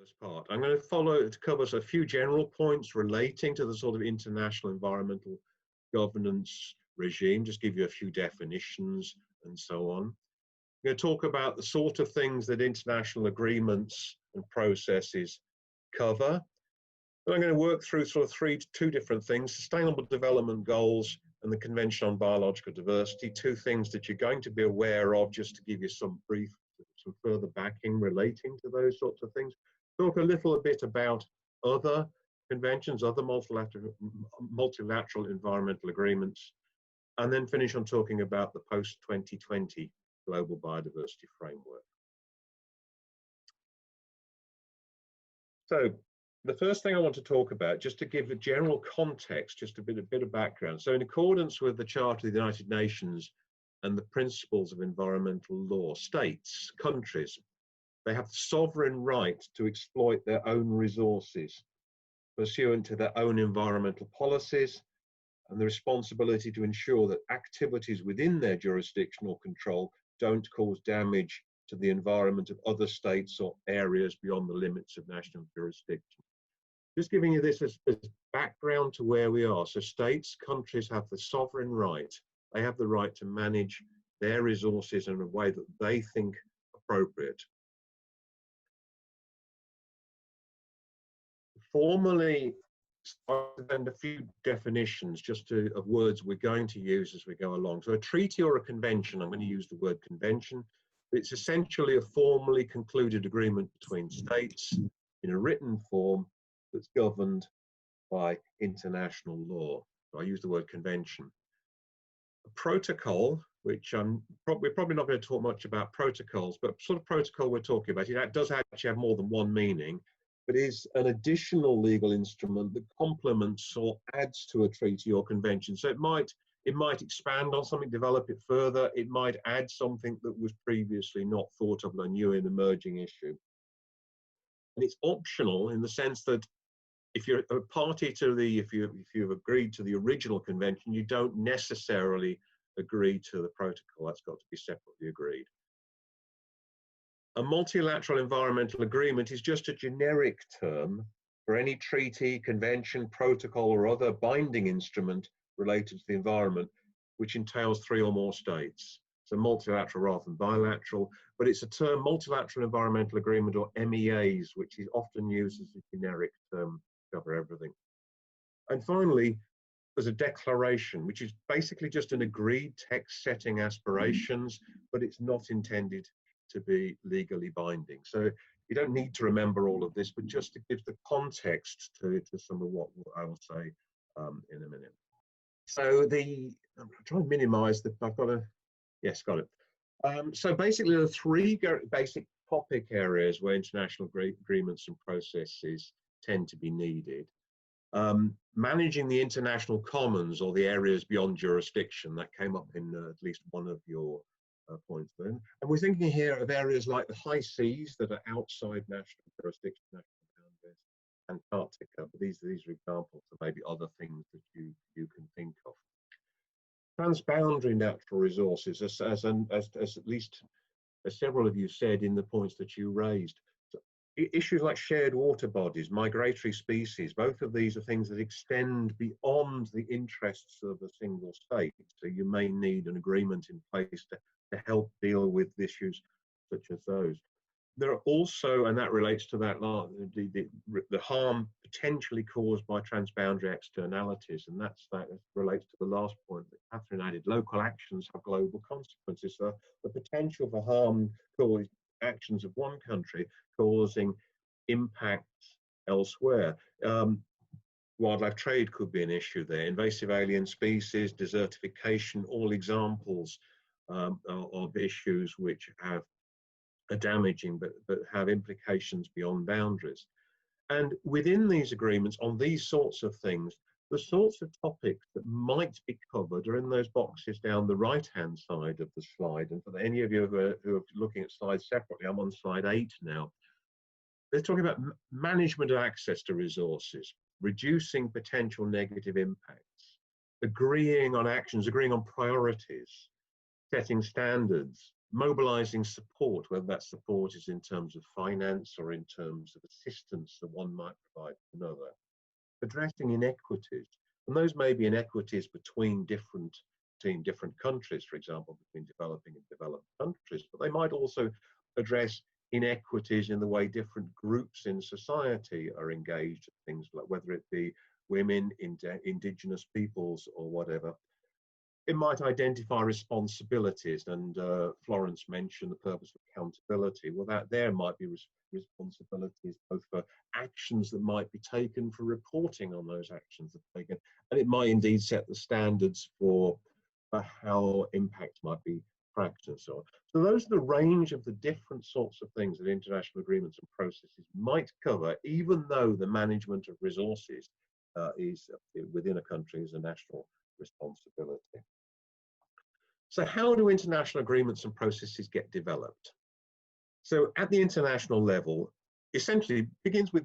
first part. I'm going to cover a few general points relating to the sort of international environmental governance regime, just give you a few definitions and so on. I'm going to talk about the sort of things that international agreements and processes cover. But I'm going to work through sort of two different things: Sustainable Development Goals and the Convention on Biological Diversity, two things that you're going to be aware of, just to give you some further backing relating to those sorts of things. Talk a little bit about other conventions, other multilateral environmental agreements, and then finish on talking about the post-2020 Global Biodiversity Framework. So the first thing I want to talk about, just to give a general context, just a bit of background. So in accordance with the Charter of the United Nations and the principles of environmental law, states, countries, they have the sovereign right to exploit their own resources pursuant to their own environmental policies, and the responsibility to ensure that activities within their jurisdiction or control don't cause damage to the environment of other states or areas beyond the limits of national jurisdiction. Just giving you this as background to where we are. So states, countries have the sovereign right. They have the right to manage their resources in a way that they think appropriate. Formally, and a few definitions of words we're going to use as we go along. So a treaty or a convention, I'm going to use the word convention. It's essentially a formally concluded agreement between states in a written form that's governed by international law. So I use the word convention. A protocol, which we're probably not going to talk much about protocols, but sort of protocol we're talking about, it does actually have more than one meaning, but is an additional legal instrument that complements or adds to a treaty or convention. So it might expand on something, develop it further. It might add something that was previously not thought of, a new and emerging issue. And it's optional in the sense that if you're a party to if you've agreed to the original convention, you don't necessarily agree to the protocol. That's got to be separately agreed. A multilateral environmental agreement is just a generic term for any treaty, convention, protocol, or other binding instrument related to the environment, which entails 3 or more states. So multilateral rather than bilateral, but it's a term, multilateral environmental agreement, or MEAs, which is often used as a generic term to cover everything. And finally, there's a declaration, which is basically just an agreed text setting aspirations, but it's not intended to be legally binding. So you don't need to remember all of this, but just to give the context to some of what I will say in a minute. So I'm trying to minimize I've got to, yes, got it. So basically there are 3 basic topic areas where international agreements and processes tend to be needed. Managing the international commons, or the areas beyond jurisdiction, that came up in at least one of your points then. And we're thinking here of areas like the high seas that are outside national jurisdiction, national boundaries, Antarctica, but these are examples of maybe other things that you can think of. Transboundary natural resources, as at least as several of you said in the points that you raised. So, issues like shared water bodies, migratory species, both of these are things that extend beyond the interests of a single state. So you may need an agreement in place to help deal with issues such as those. There are also, and that relates to that, the harm potentially caused by transboundary externalities, and that relates to the last point that Catherine added. Local actions have global consequences. So the potential for harm caused actions of one country causing impacts elsewhere. Wildlife trade could be an issue there. Invasive alien species, desertification, all examples of issues which are damaging but have implications beyond boundaries. And within these agreements on these sorts of things, the sorts of topics that might be covered are in those boxes down the right-hand side of the slide. And for any of you who are looking at slides separately, I'm on slide 8 now. They're talking about management of access to resources, reducing potential negative impacts, agreeing on actions, agreeing on priorities, setting standards, mobilizing support, whether that support is in terms of finance or in terms of assistance that one might provide to another. Addressing inequities, and those may be inequities between different countries, for example, between developing and developed countries, but they might also address inequities in the way different groups in society are engaged in things, like whether it be women, indigenous peoples, or whatever. It might identify responsibilities, and Florence mentioned the purpose of accountability. Well, that there might be responsibilities both for actions that might be taken, for reporting on those actions that are taken, and it might indeed set the standards for how impact might be practiced. So those are the range of the different sorts of things that international agreements and processes might cover, even though the management of resources is within a country is a national responsibility. So how do international agreements and processes get developed? So at the international level, essentially begins with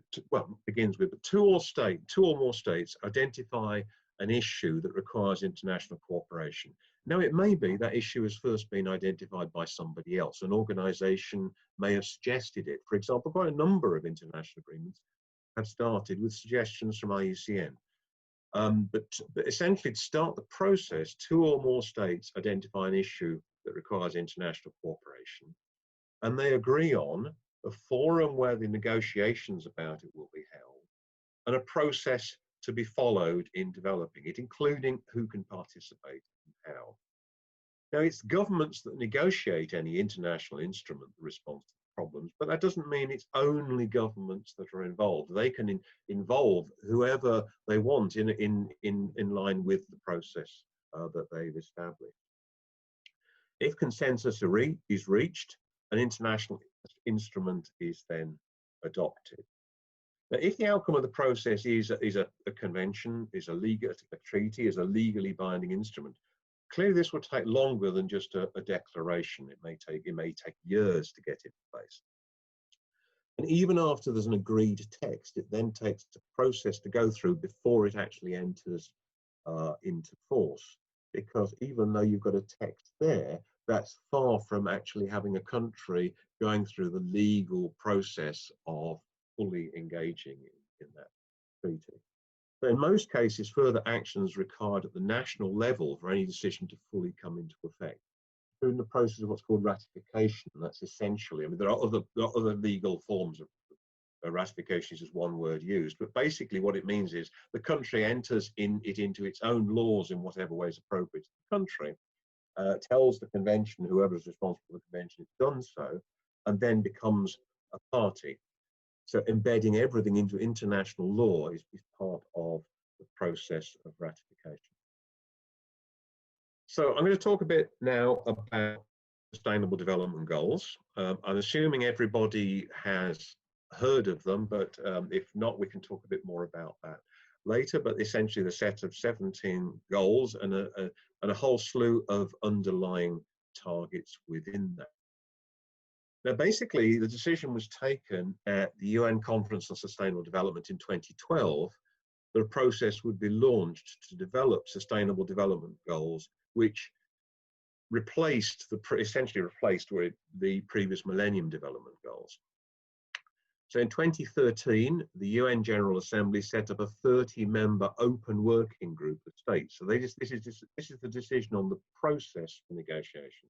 two or more states identify an issue that requires international cooperation. Now, it may be that issue has first been identified by somebody else. An organization may have suggested it. For example, quite a number of international agreements have started with suggestions from IUCN. But essentially, to start the process, two or more states identify an issue that requires international cooperation, and they agree on a forum where the negotiations about it will be held, and a process to be followed in developing it, including who can participate and how. Now, it's governments that negotiate any international instrument that responds to problems, but that doesn't mean it's only governments that are involved. They can involve whoever they want in line with the process that they've established. If consensus is reached, an international instrument is then adopted. Now, if the outcome of the process is a convention, is a treaty, is a legally binding instrument, clearly this will take longer than just a declaration. It may take years to get in place. And even after there's an agreed text, it then takes a process to go through before it actually enters into force. Because even though you've got a text there, that's far from actually having a country going through the legal process of fully engaging in that treaty. But in most cases, further action is required at the national level for any decision to fully come into effect. Through the process of what's called ratification, that's essentially, I mean, there are other legal forms of ratification, is just one word used, but basically what it means is the country enters it into its own laws in whatever way is appropriate to the country, tells the convention, whoever is responsible for the convention, it's done so, and then becomes a party. So embedding everything into international law is part of the process of ratification. So I'm going to talk a bit now about Sustainable Development Goals. I'm assuming everybody has heard of them, but if not, we can talk a bit more about that later. But essentially, the set of 17 goals and a whole slew of underlying targets within that. Now, basically, the decision was taken at the UN Conference on Sustainable Development in 2012 that a process would be launched to develop Sustainable Development Goals, which essentially replaced the previous Millennium Development Goals. So in 2013, the UN General Assembly set up a 30-member open working group of states. So this is the decision on the process for negotiation.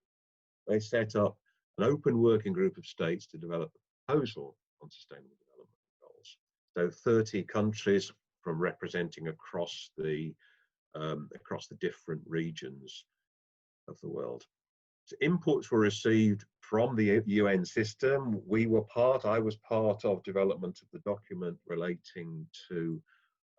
They set up an open working group of states to develop a proposal on Sustainable Development Goals. So 30 countries from representing across the different regions of the world. So inputs were received from the UN system. I was part of development of the document relating to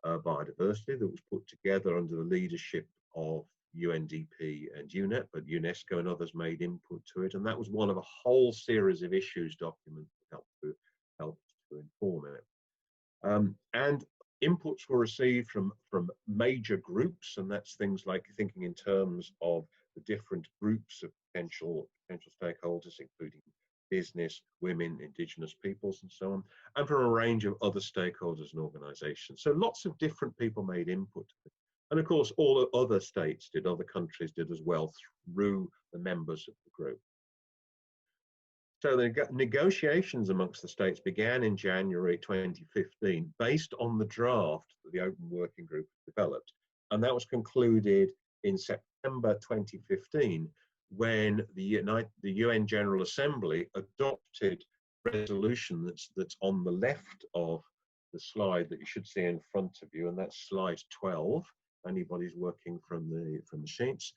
biodiversity that was put together under the leadership of UNDP and UNEP, but UNESCO and others made input to it, and that was one of a whole series of issues documents that helped to inform it. And inputs were received from major groups, and that's things like thinking in terms of the different groups of potential stakeholders, including business, women, indigenous peoples, and so on, and from a range of other stakeholders and organizations. So lots of different people made input. And of course, all other states did, other countries did as well through the members of the group. So the negotiations amongst the states began in January 2015 based on the draft that the Open Working Group developed. And that was concluded in September 2015 when the UN General Assembly adopted a resolution that's on the left of the slide that you should see in front of you, and that's slide 12. Anybody's working from the sheets.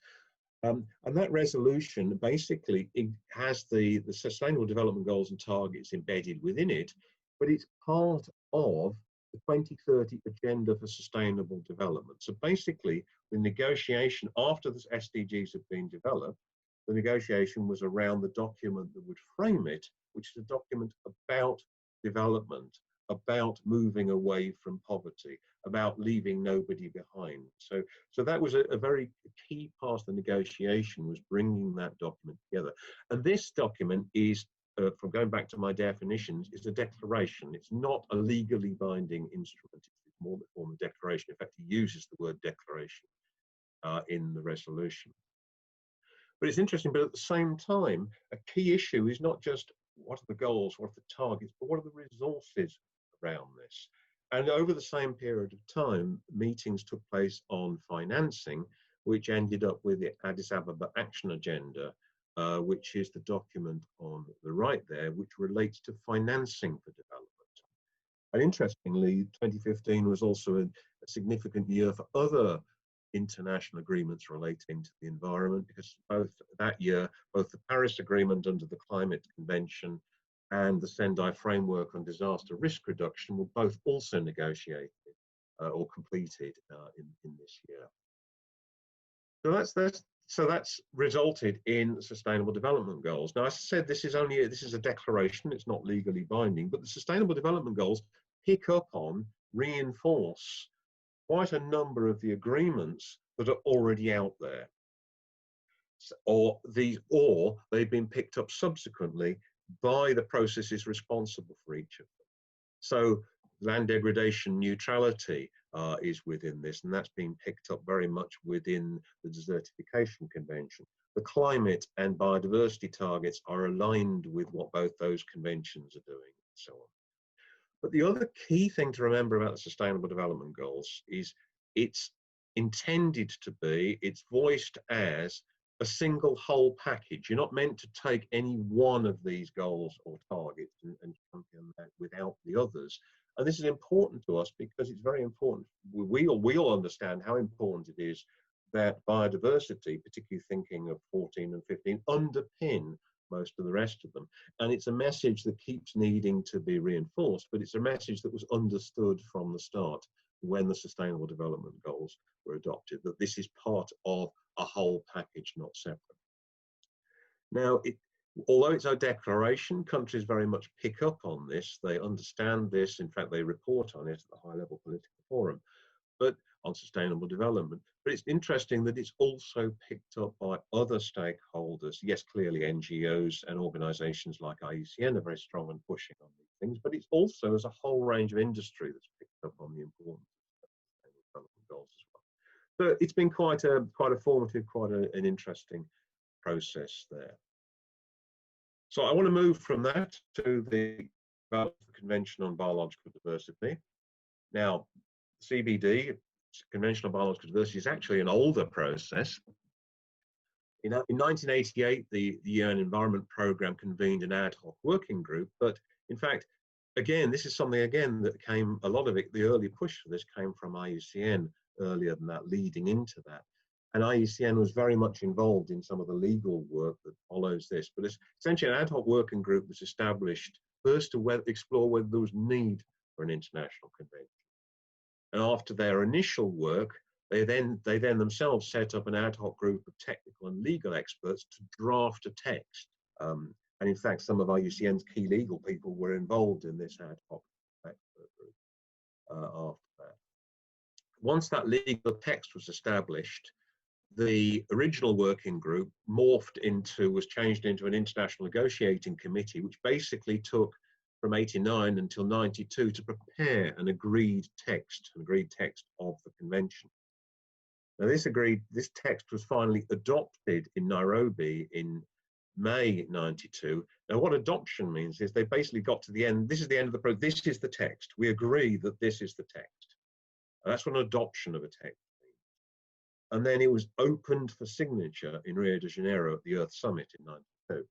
And that resolution basically has the Sustainable Development Goals and Targets embedded within it, but it's part of the 2030 Agenda for Sustainable Development. So basically, the negotiation after the SDGs have been developed, the negotiation was around the document that would frame it, which is a document about development, about moving away from poverty, about leaving nobody behind. So that was a very key part of the negotiation, was bringing that document together. And this document is, from going back to my definitions, is a declaration. It's not a legally binding instrument. It's more the form of declaration. In fact, he uses the word declaration in the resolution. But it's interesting, but at the same time, a key issue is not just what are the goals, what are the targets, but what are the resources around this. And over the same period of time, meetings took place on financing, which ended up with the Addis Ababa Action Agenda, which is the document on the right there, which relates to financing for development. And interestingly, 2015 was also a significant year for other international agreements relating to the environment, because both that year, both the Paris Agreement under the Climate Convention and the Sendai Framework on Disaster Risk Reduction were both also negotiated or completed in this year. So that's resulted in Sustainable Development Goals. Now, as I said, this is a declaration; it's not legally binding. But the Sustainable Development Goals pick up on, reinforce quite a number of the agreements that are already out there, or they've been picked up subsequently by the processes responsible for each of them. So land degradation neutrality is within this, and that's been picked up very much within the Desertification Convention. The climate and biodiversity targets are aligned with what both those conventions are doing, and so on. But the other key thing to remember about the Sustainable Development Goals is it's intended to be, it's voiced as a single whole package. You're not meant to take any one of these goals or targets and champion that without the others. And this is important to us because it's very important. We all understand how important it is that biodiversity, particularly thinking of 14 and 15, underpin most of the rest of them. And it's a message that keeps needing to be reinforced, but it's a message that was understood from the start when the Sustainable Development Goals were adopted, that this is part of a whole package, not separate. Now, although it's a declaration, countries very much pick up on this. They understand this. In fact, they report on it at the high-level political forum, but on sustainable development. But it's interesting that it's also picked up by other stakeholders. Yes, clearly NGOs and organisations like IUCN are very strong and pushing on these things, but it's also as a whole range of industry that's picked up on the importance of sustainable development goals as well. So it's been quite a formative, an interesting process there. So I want to move from that to the Convention on Biological Diversity. Now, CBD, Convention on Biological Diversity, is actually an older process. In 1988, the UN Environment Programme convened an ad hoc working group, but in fact, again, this is something that came, a lot of it, the early push for this came from IUCN earlier than that, leading into that. And IUCN was very much involved in some of the legal work that follows this. But it's essentially an ad hoc working group was established first to explore whether there was need for an international convention. And after their initial work, they then themselves set up an ad hoc group of technical and legal experts to draft a text. And in fact, some of IUCN's key legal people were involved in this ad hoc expert group after that. Once that legal text was established, the original working group was changed into an international negotiating committee, which basically took from 89 until 92 to prepare an agreed text of the convention. Now this text was finally adopted in Nairobi in May 92. Now, what adoption means is they basically got to the end. This is the end of the process. This is the text. We agree that this is the text. And that's what an adoption of a text means. And then it was opened for signature in Rio de Janeiro at the Earth Summit in 92.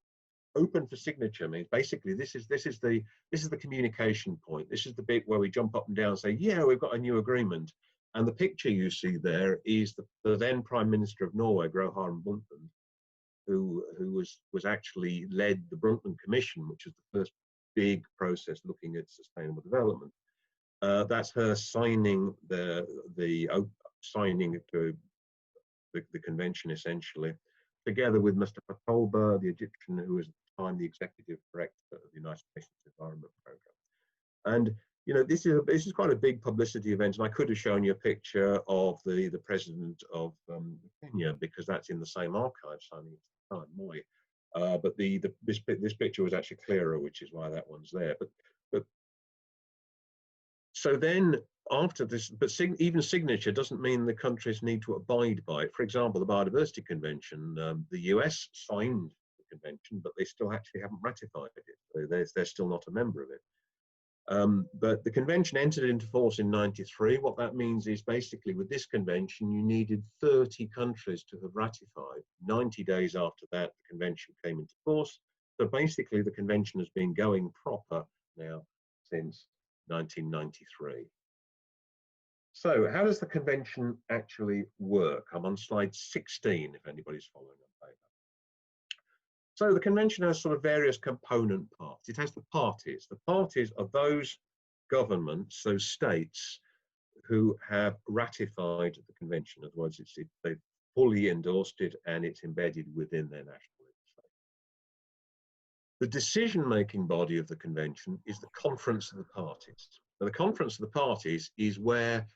Open for signature means basically this is the communication point. This is the bit where we jump up and down and say, yeah, we've got a new agreement. And the picture you see there is the then Prime Minister of Norway, Gro Harlem Brundtland, who was actually led the Brundtland Commission, which is the first big process looking at sustainable development. That's her signing signing to the convention essentially, together with Mr. Patolba, the Egyptian, who was at the time the executive director of the United Nations Environment Programme. And you know, this is quite a big publicity event, and I could have shown you a picture of the president of Kenya, because that's in the same archive signing at the time, Moi. But this picture was actually clearer, which is why that one's there. But so then after this, but even signature doesn't mean the countries need to abide by it. For example, the Biodiversity Convention, the US signed the convention, but they still actually haven't ratified it. They're still not a member of it. But the convention entered into force in 93. What that means is basically with this convention, you needed 30 countries to have ratified. 90 days after that, the convention came into force. So basically the convention has been going proper now since 1993. So how does the convention actually work? I'm on slide 16, if anybody's following on paper. So the convention has sort of various component parts. It has the parties. The parties are those governments, those states, who have ratified the convention. Otherwise, they've fully endorsed it and it's embedded within their national legislation. The decision-making body of the convention is the Conference of the Parties. Now, the Conference of the Parties is where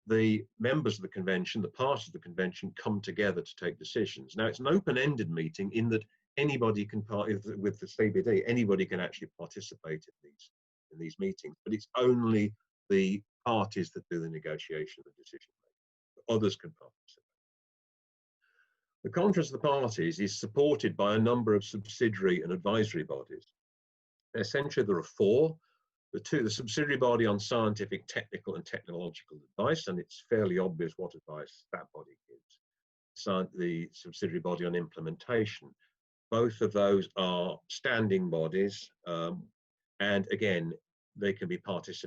the members of the convention, the parties of the convention, come together to take decisions. Now, it's an open-ended meeting in that anybody can with the CBD, anybody can actually participate in these meetings, but it's only the parties that do the negotiation and decision making. Others can participate. The Conference of the Parties is supported by a number of subsidiary and advisory bodies. Essentially, there are four. The subsidiary body on scientific, technical and technological advice, and it's fairly obvious what advice that body gives. So the subsidiary body on implementation. Both of those are standing bodies, and again, they can be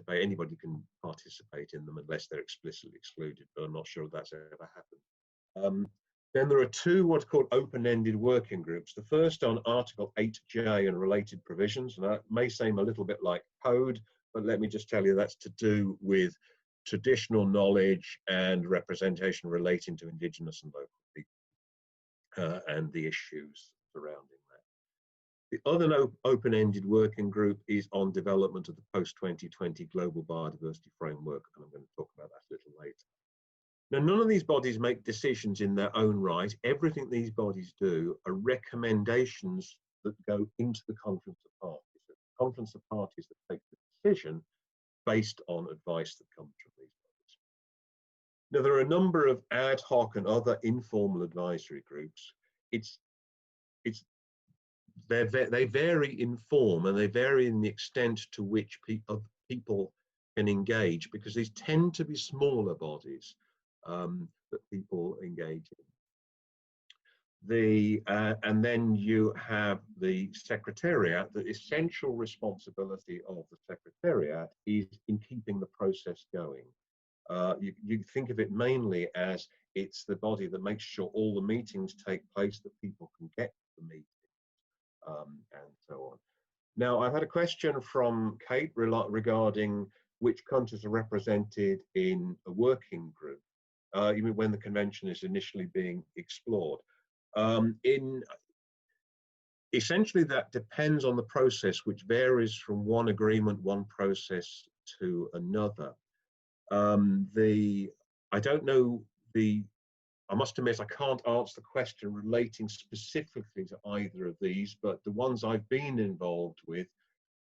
anybody can participate in them unless they're explicitly excluded, but I'm not sure that's ever happened. Then there are two what's called open-ended working groups. The first on Article 8J and related provisions, and that may seem a little bit like code, but let me just tell you that's to do with traditional knowledge and representation relating to indigenous and local people and the issues surrounding that. The other open-ended working group is on development of the post-2020 Global Biodiversity Framework, and I'm going to talk about that a little later. Now, none of these bodies make decisions in their own right. Everything these bodies do are recommendations that go into the Conference of Parties. So the Conference of Parties that take the decision based on advice that comes from these bodies. Now, there are a number of ad hoc and other informal advisory groups. They vary in form and they vary in the extent to which people can engage, because these tend to be smaller bodies that people engage in. And then you have the Secretariat. The essential responsibility of the Secretariat is in keeping the process going. You think of it mainly as it's the body that makes sure all the meetings take place, that people can get to the meetings, and so on. Now, I've had a question from Kate regarding which countries are represented in a working group, even when the convention is initially being explored. Essentially, that depends on the process, which varies from one agreement, one process to another. I don't know I must admit I can't answer the question relating specifically to either of these, but the ones I've been involved with,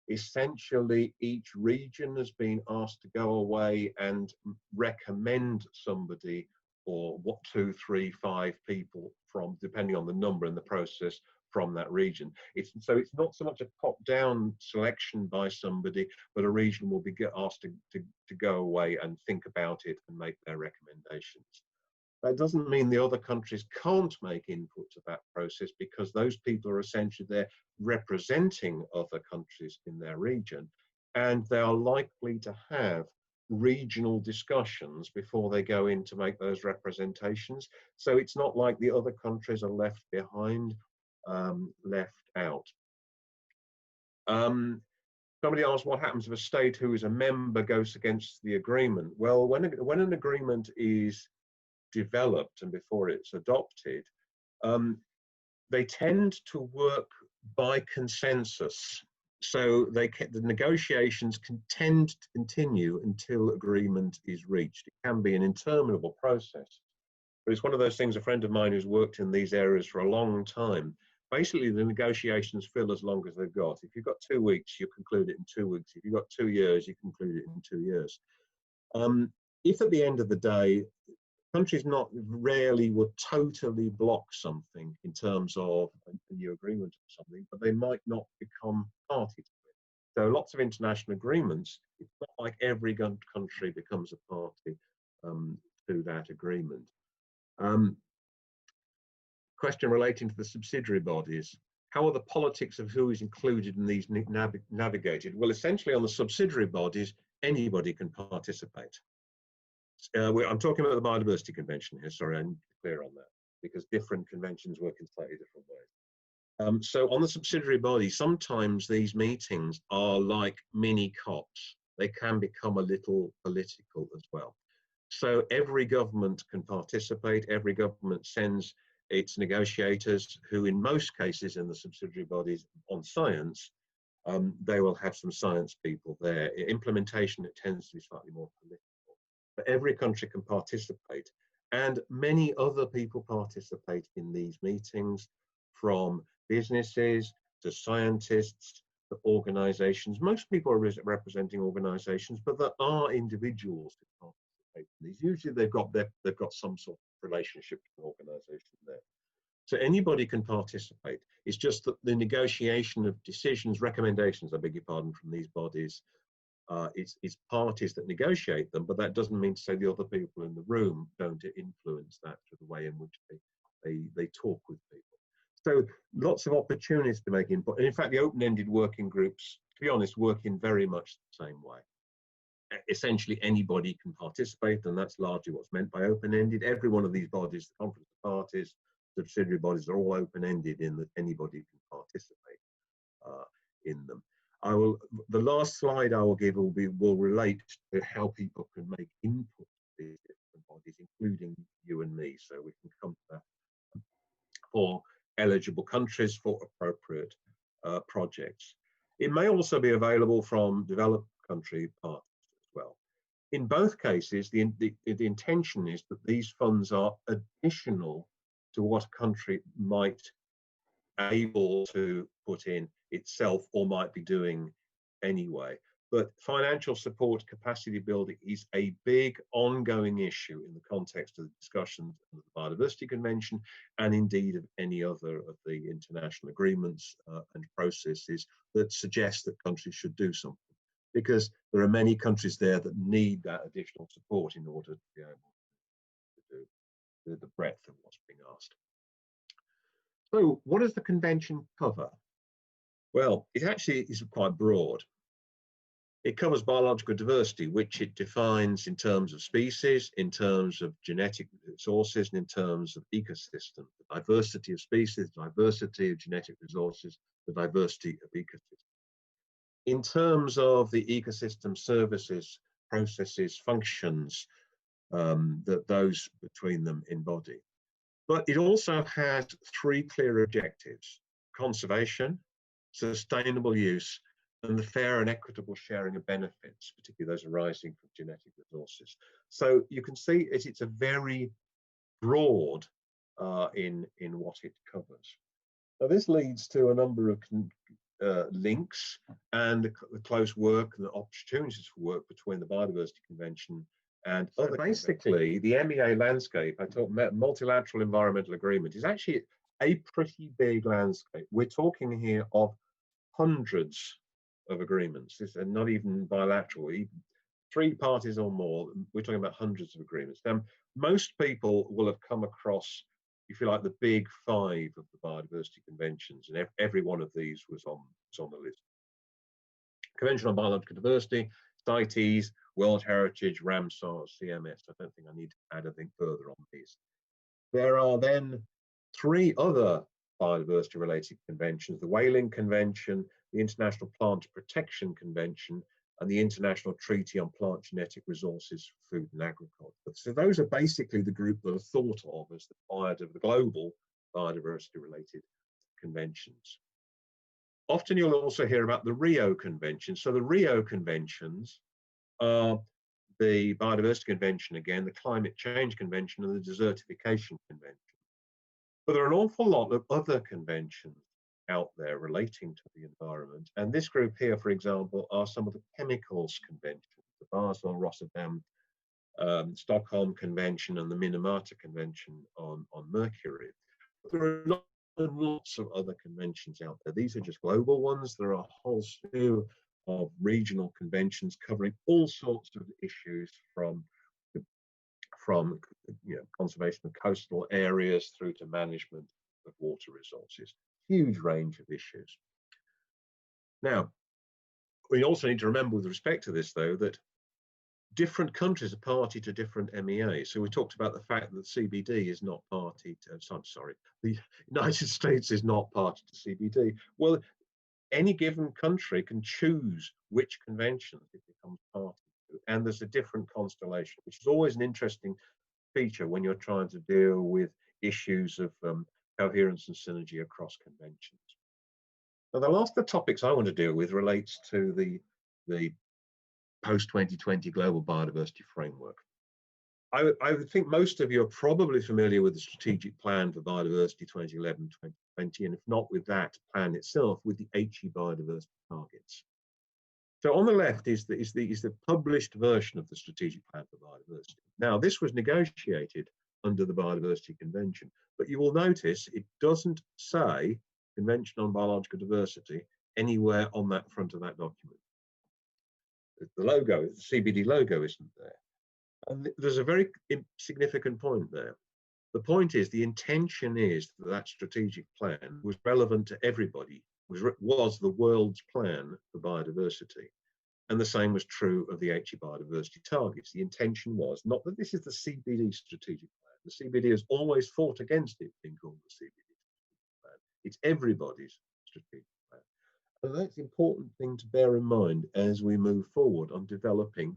essentially each region has been asked to go away and recommend somebody, or 2, 3, 5 people from, depending on the number in the process, from that region. So it's not so much a top-down selection by somebody, but a region will be asked to go away and think about it and make their recommendations. That doesn't mean the other countries can't make input to that process, because those people are essentially there representing other countries in their region, and they are likely to have regional discussions before they go in to make those representations. So it's not like the other countries are left behind, left out. Somebody asked what happens if a state who is a member goes against the agreement. Well, when an agreement is developed and before it's adopted, they tend to work by consensus. So the negotiations can tend to continue until agreement is reached. It can be an interminable process, but it's one of those things. A friend of mine who's worked in these areas for a long time, basically the negotiations fill as long as they've got. If you've got 2 weeks, you conclude it in 2 weeks. If you've got 2 years, you conclude it in 2 years. If at the end of the day, countries not rarely would totally block something in terms of a new agreement or something, but they might not become party to it. So lots of international agreements, it's not like every country becomes a party to that agreement. Question relating to the subsidiary bodies. How are the politics of who is included in these navigated? Well, essentially on the subsidiary bodies, anybody can participate. I'm talking about the Biodiversity Convention here, sorry, I'm clear on that, because different conventions work in slightly different ways. So on the subsidiary body, sometimes these meetings are like mini COPs. They can become a little political as well. So every government can participate, every government sends its negotiators, who in most cases in the subsidiary bodies on science, they will have some science people there. In implementation, it tends to be slightly more political. But every country can participate, and many other people participate in these meetings, from businesses to scientists to organizations. Most people are representing organizations, but there are individuals who participate in these. Usually they've got some sort of relationship to an organization there. So anybody can participate. It's just that the negotiation of decisions, recommendations, I beg your pardon, from these bodies, it's parties that negotiate them, but that doesn't mean to say the other people in the room don't influence that through the way in which they talk with people. So lots of opportunities to make input. And in fact, the open-ended working groups, to be honest, work in very much the same way. Essentially, anybody can participate, and that's largely what's meant by open-ended. Every one of these bodies, the conference of parties, subsidiary bodies, are all open-ended in that anybody can participate in them. The last slide I will give will relate to how people can make input to these different bodies, including you and me, so we can come to that for eligible countries for appropriate projects. It may also be available from developed country partners as well. In both cases, the intention is that these funds are additional to what a country might able to put in itself or might be doing anyway. But financial support, capacity building is a big ongoing issue in the context of the discussions of the Biodiversity Convention, and indeed of any other of the international agreements and processes that suggest that countries should do something, because there are many countries there that need that additional support in order to be able to do the breadth of what's being asked. So what does the convention cover? Well, it actually is quite broad. It covers biological diversity, which it defines in terms of species, in terms of genetic resources, and in terms of ecosystem. The diversity of species, diversity of genetic resources, the diversity of ecosystems. In terms of the ecosystem services, processes, functions that those between them embody. But it also has 3 clear objectives: conservation, sustainable use, and the fair and equitable sharing of benefits, particularly those arising from genetic resources. So you can see it's a very broad in what it covers. Now this leads to a number of links and the close work and the opportunities for work between the Biodiversity Convention and other. Basically, the MEA landscape, I talk about multilateral environmental agreement, is actually a pretty big landscape. We're talking here of hundreds of agreements. This is not even bilateral, even 3 parties or more. We're talking about hundreds of agreements. Now, most people will have come across, if you like, the big 5 of the biodiversity conventions, and every one of these was on the list. Convention on Biological Diversity, CITES, World Heritage, Ramsar, CMS. I don't think I need to add anything further on these. There are then 3 other biodiversity related conventions: the Whaling Convention, the International Plant Protection Convention, and the International Treaty on Plant Genetic Resources for Food and Agriculture. So those are basically the group that are thought of as the global biodiversity related conventions. Often you'll also hear about the Rio Convention. So the Rio Conventions are the Biodiversity Convention again, the Climate Change Convention, and the Desertification Convention. But there are an awful lot of other conventions out there relating to the environment. And this group here, for example, are some of the chemicals conventions, the Basel, Rotterdam, Stockholm Convention, and the Minamata Convention on mercury. But there are lots of other conventions out there. These are just global ones. There are a whole slew of regional conventions covering all sorts of issues from conservation of coastal areas through to management of water resources. Huge range of issues. Now, we also need to remember with respect to this, though, that different countries are party to different MEAs. So we talked about the fact that CBD is not party to, I'm sorry, the United States is not party to CBD. Well, any given country can choose which conventions it becomes party to, and there's a different constellation, which is always an interesting feature when you're trying to deal with issues of coherence and synergy across conventions. Now, the last of the topics I want to deal with relates to the post-2020 global biodiversity framework. I would think most of you are probably familiar with the strategic plan for biodiversity 2011-2020, and if not with that plan itself, with the HE biodiversity targets. So on the left is the published version of the strategic plan for biodiversity. Now, this was negotiated under the Biodiversity Convention, but you will notice it doesn't say Convention on Biological Diversity anywhere on that front of that document. The logo, the CBD logo, isn't there. And there's a very significant point there. The point is, the intention is that that strategic plan was relevant to everybody, was the world's plan for biodiversity. And the same was true of the HE biodiversity targets. The intention was not that this is the CBD strategic plan. The CBD has always fought against it being called the CBD strategic plan. It's everybody's strategic plan. And that's an important thing to bear in mind as we move forward on developing,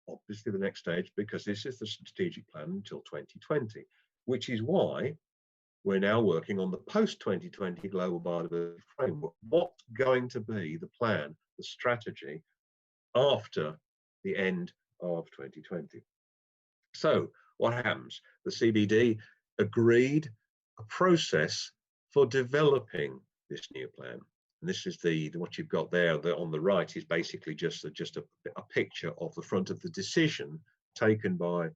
obviously, the next stage, because this is the strategic plan until 2020, which is why we're now working on the post-2020 global biodiversity framework. What's going to be the plan, the strategy after the end of 2020? So what happens? The CBD agreed a process for developing this new plan. And this is what you've got there on the right is basically just a picture of the front of the decision taken by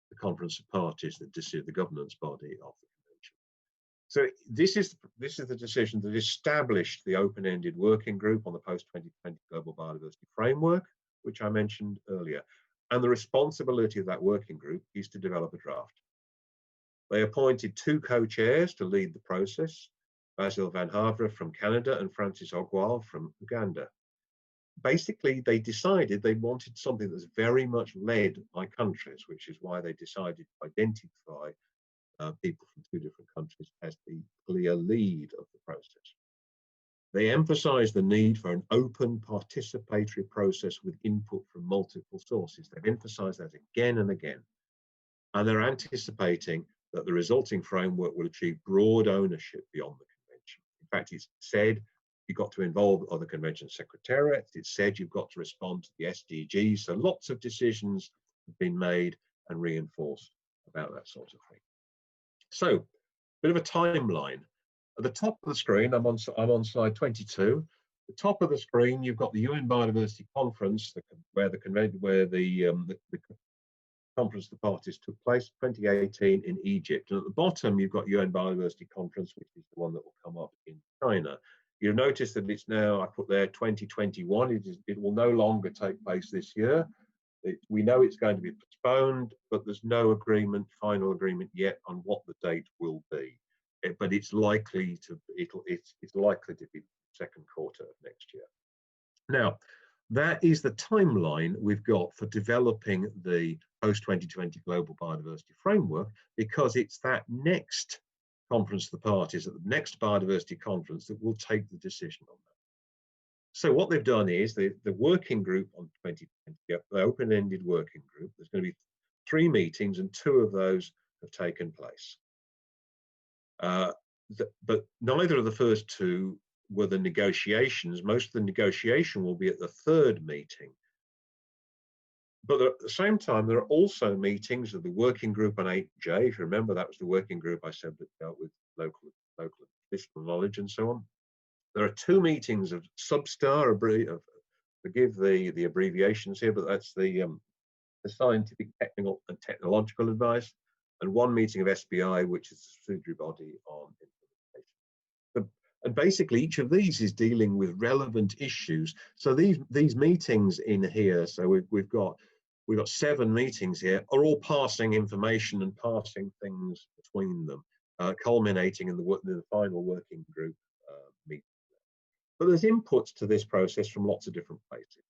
the Conference of Parties, the governance body of the convention. So this is the decision that established the open-ended working group on the post-2020 global biodiversity framework, which I mentioned earlier. And the responsibility of that working group is to develop a draft. They appointed 2 co-chairs to lead the process, Basil Van Havre from Canada and Francis Ogwal from Uganda. Basically, they decided they wanted something that's very much led by countries, which is why they decided to identify people from 2 different countries as the clear lead of the process. They emphasized the need for an open participatory process with input from multiple sources. They've emphasized that again and again. And they're anticipating that the resulting framework will achieve broad ownership beyond the convention. In fact, it's said you've got to involve other convention secretariats. It's said you've got to respond to the SDGs. So lots of decisions have been made and reinforced about that sort of thing. So a bit of a timeline. At the top of the screen, I'm on slide 22. The top of the screen, you've got the UN Biodiversity Conference, where the Conference of the Parties took place 2018 in Egypt. And at the bottom, you've got UN Biodiversity Conference, which is the one that will come up in China. You'll notice that it's now, I put there 2021. It will no longer take place this year. We know it's going to be postponed, but there's no agreement, final agreement yet on what the date will be. But it's likely to be second quarter of next year. Now, that is the timeline we've got for developing the post-2020 Global Biodiversity Framework, because it's that next Conference of the Parties, at the next Biodiversity Conference, that will take the decision on that. So what they've done is the working group on 2020, the open-ended working group, there's going to be 3 meetings, and 2 of those have taken place. But neither of the first 2 were the negotiations. Most of the negotiation will be at the 3rd meeting. But at the same time, there are also meetings of the working group on 8J. If you remember, that was the working group I said that dealt with local traditional knowledge and so on. There are 2 meetings of Substar, forgive the abbreviations here, but that's the scientific, technical and technological advice, and 1 meeting of SBI, which is the subsidiary body on implementation. And basically each of these is dealing with relevant issues. So these meetings in here, so we've got 7 meetings here, are all passing information and passing things between them, culminating in the final working group meeting. But there's inputs to this process from lots of different places.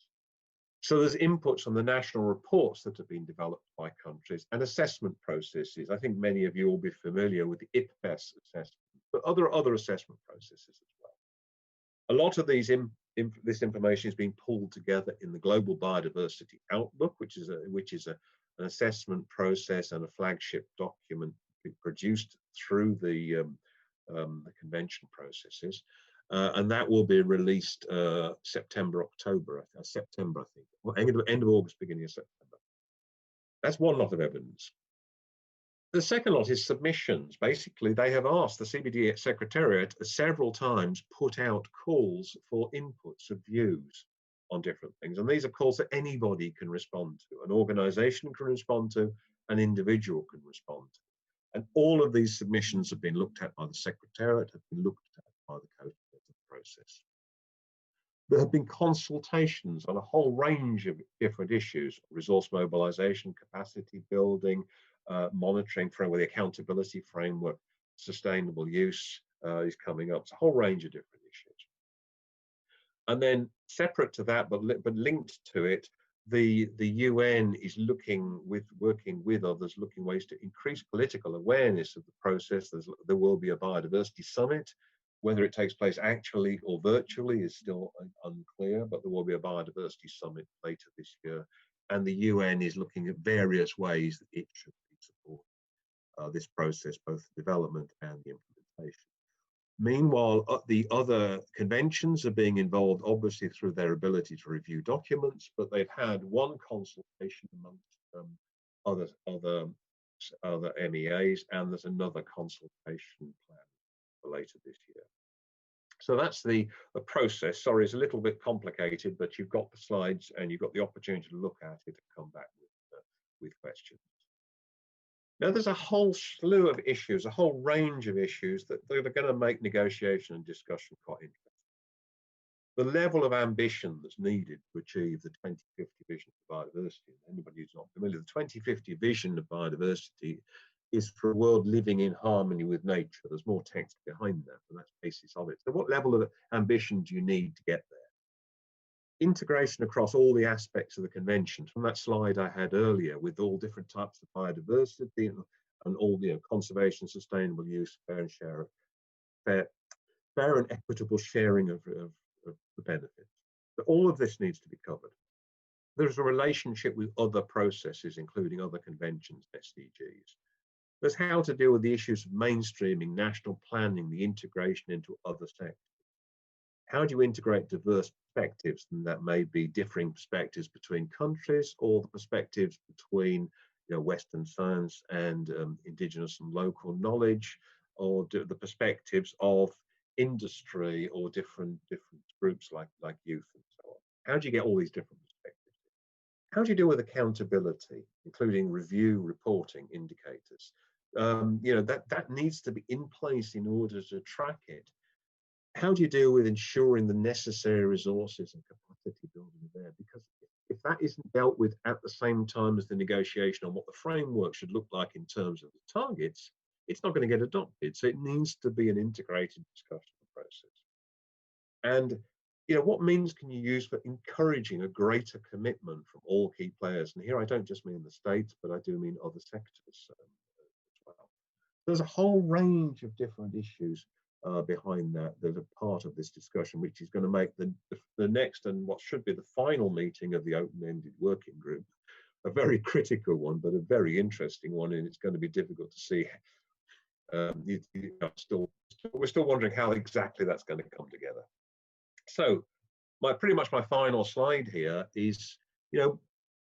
So there's inputs on the national reports that have been developed by countries and assessment processes. I think many of you will be familiar with the IPBES assessment, but other assessment processes as well. A lot of this information is being pulled together in the Global Biodiversity Outlook, which is an assessment process and a flagship document produced through the convention processes. And that will be released September, October, September, I think, or end of August, beginning of September. That's one lot of evidence. The second lot is submissions. Basically, they have asked the CBD Secretariat several times, put out calls for inputs of views on different things. And these are calls that anybody can respond to. An organization can respond to, an individual can respond to. And all of these submissions have been looked at by the Secretariat, have been looked at by the co-chairs of the process. There have been consultations on a whole range of different issues: resource mobilization, capacity building, monitoring framework, the accountability framework, sustainable use is coming up. It's a whole range of different issues. And then separate to that, but linked to it, the UN is working with others, looking ways to increase political awareness of the process. There will be a biodiversity summit. Whether it takes place actually or virtually is still unclear, but there will be a biodiversity summit later this year. And the UN is looking at various ways that it should support this process, both the development and the implementation. Meanwhile, the other conventions are being involved, obviously, through their ability to review documents, but they've had 1 consultation amongst other MEAs, and there's another consultation plan for later this year. So that's the process. Sorry, it's a little bit complicated, but you've got the slides and you've got the opportunity to look at it and come back with questions. Now, there's a whole slew of issues, a whole range of issues that are going to make negotiation and discussion quite interesting. The level of ambition that's needed to achieve the 2050 vision of biodiversity, anybody who's not familiar, the 2050 vision of biodiversity is for a world living in harmony with nature. There's more text behind that, but that's the basis of it. So what level of ambition do you need to get there? Integration across all the aspects of the convention. From that slide I had earlier, with all different types of biodiversity and all the conservation, sustainable use, fair and equitable sharing of the benefits. But all of this needs to be covered. There's a relationship with other processes, including other conventions, SDGs. There's how to deal with the issues of mainstreaming, national planning, the integration into other sectors. How do you integrate diverse perspectives? And that may be differing perspectives between countries, or the perspectives between Western science and indigenous and local knowledge, or the perspectives of industry or different groups like youth and so on. How do you get all these different perspectives? How do you deal with accountability, including review, reporting, indicators? That needs to be in place in order to track it. How do you deal with ensuring the necessary resources and capacity building are there? Because if that isn't dealt with at the same time as the negotiation on what the framework should look like in terms of the targets, it's not going to get adopted. So it needs to be an integrated discussion process. And what means can you use for encouraging a greater commitment from all key players? And here I don't just mean the states, but I do mean other sectors as well. There's a whole range of different issues behind that are part of this discussion, which is going to make the next and what should be the final meeting of the open-ended working group a very critical one, but a very interesting one, and it's going to be difficult to see. We're still wondering how exactly that's going to come together. So pretty much my final slide here is,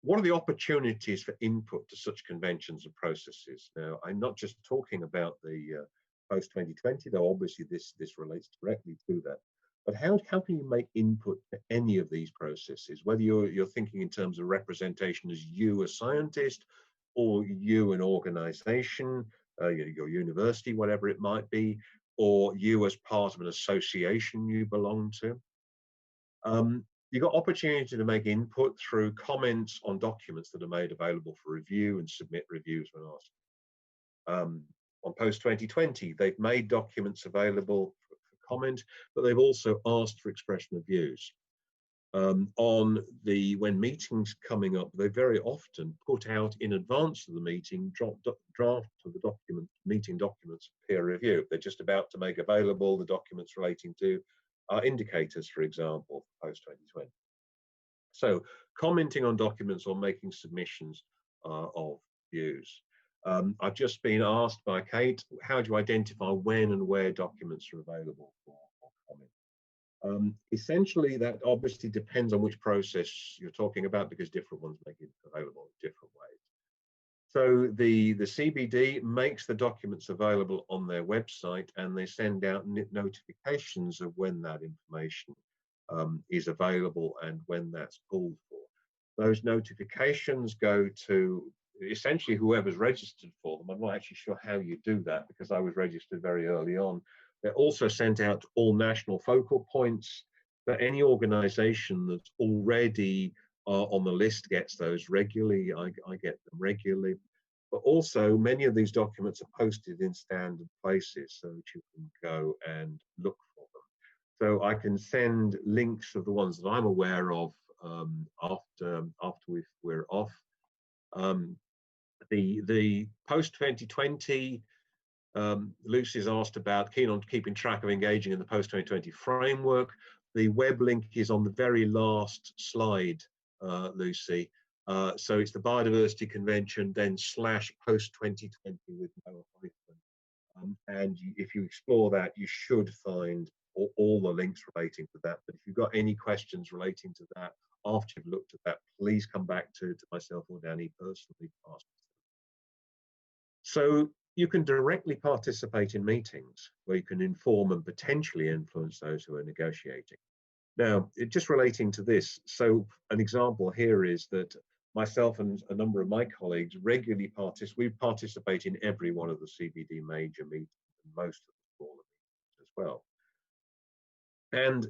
what are the opportunities for input to such conventions and processes? Now, I'm not just talking about the post-2020, though obviously this relates directly to that. But how can you make input to any of these processes, whether you're thinking in terms of representation as you a scientist, or you an organization, your university, whatever it might be, or you as part of an association you belong to? You've got opportunity to make input through comments on documents that are made available for review and submit reviews when asked. On post-2020, they've made documents available for comment, but they've also asked for expression of views. When meetings coming up, they very often put out in advance of the meeting draft of the meeting documents for peer review. They're just about to make available the documents relating to indicators, for example, post-2020. So commenting on documents or making submissions of views. I've just been asked by Kate, how do you identify when and where documents are available for comment? Essentially, that obviously depends on which process you're talking about, because different ones make it available in different ways. So the CBD makes the documents available on their website, and they send out notifications of when that information is available and when that's pulled for. Those notifications go to essentially whoever's registered for them. I'm not actually sure how you do that, because I was registered very early on. They're also sent out to all national focal points, but any organization that's already on the list gets those regularly. I get them regularly. But also, many of these documents are posted in standard places so that you can go and look for them. So I can send links of the ones that I'm aware of after we're off. The post-2020, Lucy's asked about keen on keeping track of engaging in the post-2020 framework. The web link is on the very last slide, Lucy. So it's the Biodiversity Convention, then /post-2020 with no hyphen. And if you explore that, you should find all the links relating to that. But if you've got any questions relating to that after you've looked at that, please come back to myself or Danny personally to ask. So you can directly participate in meetings where you can inform and potentially influence those who are negotiating. Now, just relating to this, so an example here is that myself and a number of my colleagues regularly participate in every one of the CBD major meetings and most of the smaller meetings as well. And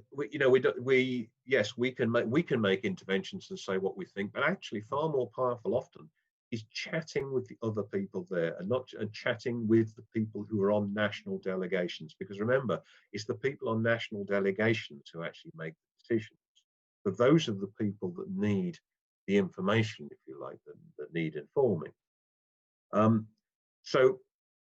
we can make interventions and say what we think, but actually far more powerful often is chatting with the other people there, and chatting with the people who are on national delegations. Because remember, it's the people on national delegations who actually make the decisions. But those are the people that need the information, if you like, that need informing. So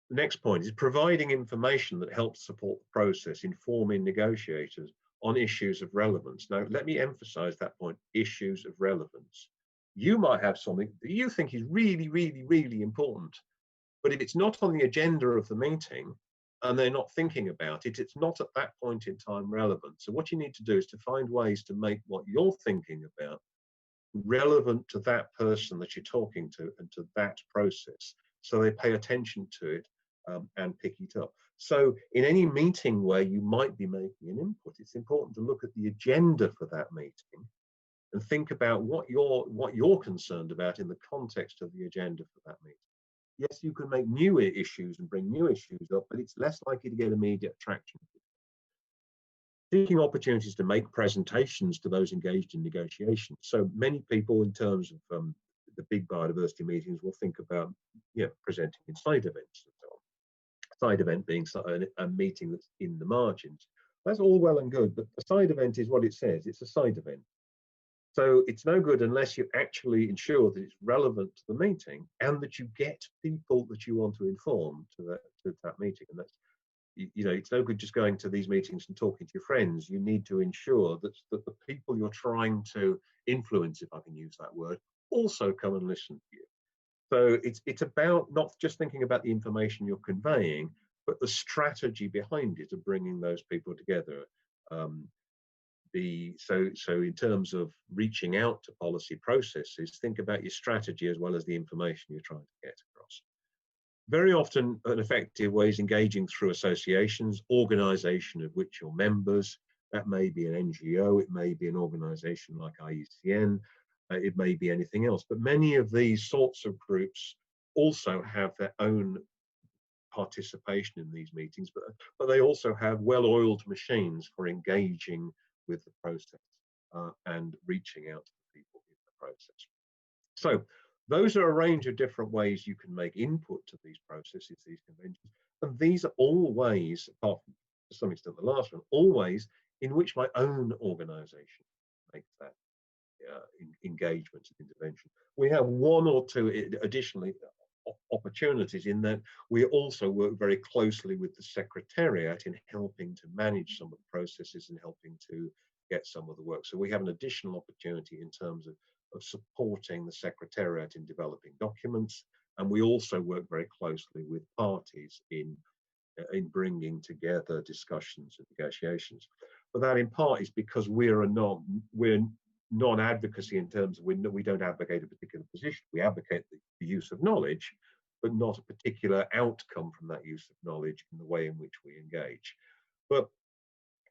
the next point is providing information that helps support the process, informing negotiators on issues of relevance. Now, let me emphasize that point, issues of relevance. You might have something that you think is really, really, really important, but if it's not on the agenda of the meeting and they're not thinking about it, it's not at that point in time relevant. So what you need to do is to find ways to make what you're thinking about relevant to that person that you're talking to and to that process, so they pay attention to it and pick it up. So in any meeting where you might be making an input, it's important to look at the agenda for that meeting and think about what you're concerned about in the context of the agenda for that meeting. Yes, you can make new issues and bring new issues up, but it's less likely to get immediate traction. Seeking opportunities to make presentations to those engaged in negotiations. So many people, in terms of the big biodiversity meetings, will think about presenting in side events and so on. Side event being a meeting that's in the margins. That's all well and good, but a side event is what it says. It's a side event. So it's no good unless you actually ensure that it's relevant to the meeting and that you get people that you want to inform to that meeting. And that's, it's no good just going to these meetings and talking to your friends. You need to ensure that the people you're trying to influence, if I can use that word, also come and listen to you. So it's about not just thinking about the information you're conveying, but the strategy behind it of bringing those people together. So in terms of reaching out to policy processes, think about your strategy as well as the information you're trying to get across. Very often, an effective way is engaging through associations, organisation of which you're members. That may be an NGO, it may be an organisation like IUCN, it may be anything else. But many of these sorts of groups also have their own participation in these meetings, but they also have well-oiled machines for engaging with the process and reaching out to the people in the process. So those are a range of different ways you can make input to these processes, these conventions. And these are all ways, apart from to some extent the last one, all ways in which my own organisation makes that engagement and intervention. We have one or two additionally opportunities in that we also work very closely with the Secretariat in helping to manage some of the processes and helping to get some of the work. So we have an additional opportunity in terms of supporting the Secretariat in developing documents, and we also work very closely with parties in bringing together discussions and negotiations. But that in part is because we're non-advocacy in terms of we don't advocate a particular position. We advocate the use of knowledge, but not a particular outcome from that use of knowledge in the way in which we engage. But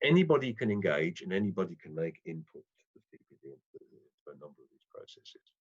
anybody can engage and anybody can make input to the CPD and to a number of these processes.